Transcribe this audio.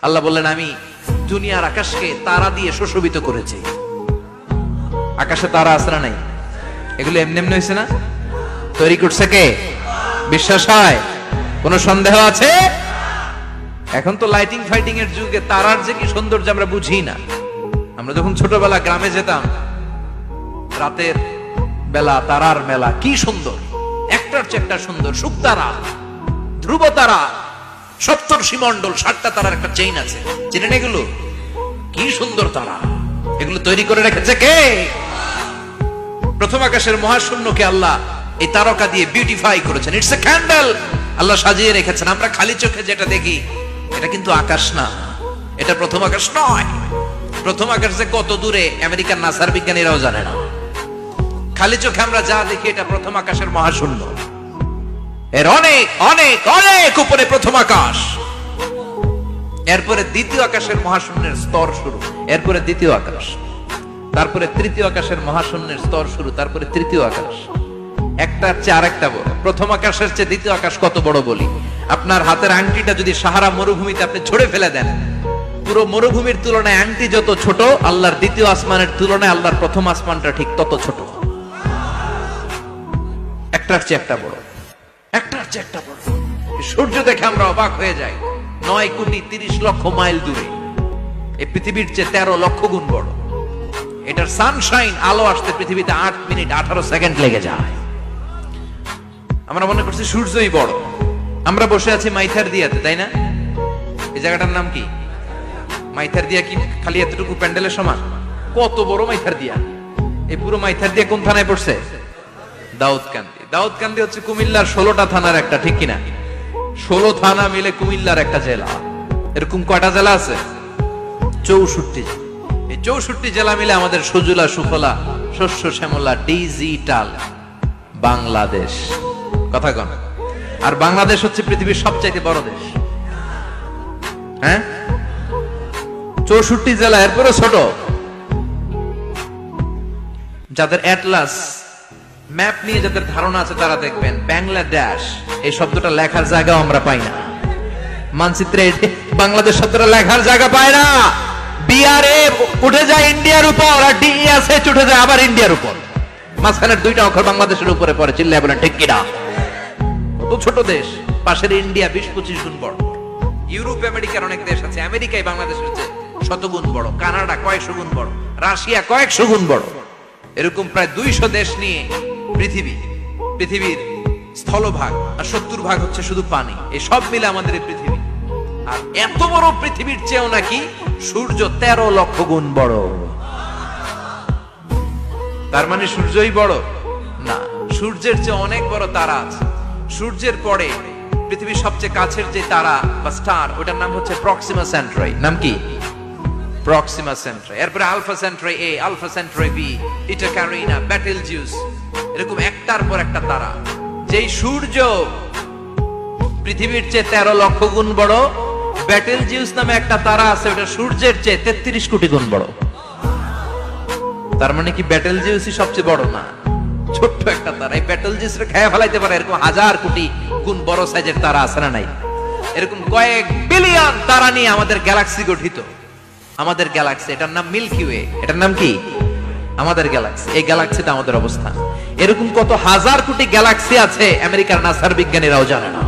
আল্লাহ বললেন আমি দুনিয়ার আকাশকে তারা দিয়ে সুশোভিত করেছি। আকাশে তারা আছে না নাই? এগুলো এমনি এমনি হয়েছে না? তৈরি করছে কে? বিশ্বাস হয়? কোনো সন্দেহ আছে? এখন তো লাইটিং ফাইটিং এর যুগে তারার যে কি সৌন্দর্য আমরা বুঝি না। আমরা যখন ছোটবেলা গ্রামে যেতাম, রাতের বেলা তারার মেলা, কি সুন্দর, একটার চেয়ে একটা সুন্দর। শুকতারা, ধ্রুব তারা, সপ্তর্ষি মণ্ডল, 7টা তারার একটা চেইন আছে, চেনেন এগুলো? কি সুন্দর তারা! এগুলো তৈরি করে রেখেছে কে? প্রথম আকাশের মহাশূন্যকে আল্লাহ এই তারকা দিয়ে বিউটিফাই করেছেন। It's a candle. আল্লাহ সাজিয়ে রেখেছেন। আমরা খালি চোখে যেটা দেখি এটা কিন্তু আকাশ না, এটা প্রথম আকাশ নয়। প্রথম আকাশ যে কত দূরে আমেরিকার নাসার বিজ্ঞানীরাও জানে না। খালি চোখে আমরা যা দেখি এটা প্রথম আকাশের মহাশূন্য। এর অনেক অনেক অনেক উপরে প্রথম আকাশ। এরপরে দ্বিতীয় আকাশের মহাশূন্যের স্তর শুরু, এরপরে দ্বিতীয় আকাশ, তারপরে তৃতীয় আকাশের মহাশূন্যের স্তর শুরু, তারপরে তৃতীয় আকাশ। একটার চেয়ে আরেকটা বড়। প্রথম আকাশের চেয়ে দ্বিতীয় আকাশ কত বড় বলি, আপনার হাতের আংটিটা যদি সাহারা মরুভূমিতে আপনি ছড়ে ফেলে দেন, পুরো মরুভূমির তুলনায় আংটি যত ছোট, আল্লাহর দ্বিতীয় আসমানের তুলনায় আল্লাহর প্রথম আসমানটা ঠিক তত ছোট। একটার চেয়ে একটা বড়, একটার চেয়ে একটা বড়। সূর্য দেখে আমরা অবাক হয়ে যাই। 9,30,00,000 মাইল দূরে, এই পৃথিবীর চেয়ে 13 লক্ষ গুণ বড়। এটার সানশাইন, আলো আসতে পৃথিবীতে 8 মিনিট 18 সেকেন্ড লেগে যায়। আমরা মনে করছি সূর্যই বড়। আমরা বসে আছি মাইথার দিয়াতে, তাই না? এই জায়গাটার নাম কি? মাইথার দিয়া। কি খালি এতটুকু প্যান্ডেলের সমান? কত বড় মাইথার দিয়া! এই পুরো মাইথার দিয়া কোন থানায় পড়ছে? দাউদকান্দি। দাউদকান্দি হচ্ছে কুমিল্লার 16টা থানার একটা, ঠিক কিনা? 16 থানা মিলে কুমিল্লার একটা জেলা। এরকম কয়টা জেলা আছে? 64। এই 64 জেলা মিলে আমাদের সুজলা সুফলা শস্য শ্যামলা ডিজিটাল বাংলাদেশ। কথা কন। আর বাংলাদেশ হচ্ছে পৃথিবীর সবচাইতে বড় দেশ। হ্যাঁ, 64 জেলা, এরপরে ছোট। যাদের অ্যাটলাস ম্যাপ নিয়ে যাদের ধারণা আছে তারা দেখবেন বাংলাদেশ এই শব্দটা লেখার জায়গাও আমরা পাই না। মানচিত্রে বাংলাদেশ শব্দটা লেখার জায়গা পায় না। বিআরএ উঠে যায় ইন্ডিয়ার উপর, আর ডিএসএ উঠে যায় আবার ইন্ডিয়ার উপর। মাঝখানের 2টা অক্ষর বাংলাদেশের উপরে পড়ে। চিল্লায় বলেন ঠিক কিনা? কত ছোট দেশ। পাশের ইন্ডিয়া 20-25 গুণ বড়। ইউরোপ আমেরিকার অনেক দেশ আছে, আমেরিকায় বাংলাদেশের চেয়ে শতগুণ বড়। কানাডা কয়েকশো গুণ বড়, রাশিয়া কয়েকশো গুণ বড়। এরকম প্রায় 200 দেশ নিয়ে পৃথিবীর স্থলভাগ, আর 70% হচ্ছে শুধু পানি। এই সব মিলে আমাদের এই পৃথিবী। আর এত বড় পৃথিবীর চেয়েও নাকি সূর্য 13 লক্ষ গুণ বড়। তার মানে সূর্যই বড় না, সূর্যের চেয়ে অনেক বড় তারা আছে। সূর্যের পরে পৃথিবীর সবচেয়ে কাছের যে তারা বা স্টার, ওটার নাম হচ্ছে প্রক্সিমা সেন্ট্রাই। নাম কি? প্রক্সিমা সেন্ট্রাই। এরপরে আলফা সেন্ট্রাই এ, আলফা সেন্ট্রাই বি, ইটা ক্যারিনা, বেটেলজিউস, এরকম একটার পর একটা তারা। যেই সূর্য পৃথিবীর চেয়ে 13 লক্ষ গুণ বড়, বেটেলজিউস নামে একটা তারা আছে, ওটা সূর্যের চেয়ে 33 কোটি গুণ বড়। তার মানে কি বেটেলজিউসই সবচেয়ে বড় না, ছোট্ট একটা তারা। এই বেটেলজিউসরে খেয়ে ফেলাইতে পারে এরকম 1000 কোটি গুণ বড় সাইজের তারা আছে না নাই? এরকম কয়েক বিলিয়ন তারা নিয়ে আমাদের গ্যালাক্সি গঠিত। আমাদের গ্যালাক্সি, এটার নাম মিল্কি ওয়ে। এটার নাম কি? আমাদের গ্যালাক্সি। এই গ্যালাক্সিতে আমাদের অবস্থান। এরকম কত হাজার কোটি গ্যালাক্সি আছে আমেরিকার নাসার বিজ্ঞানীরাও জানে না।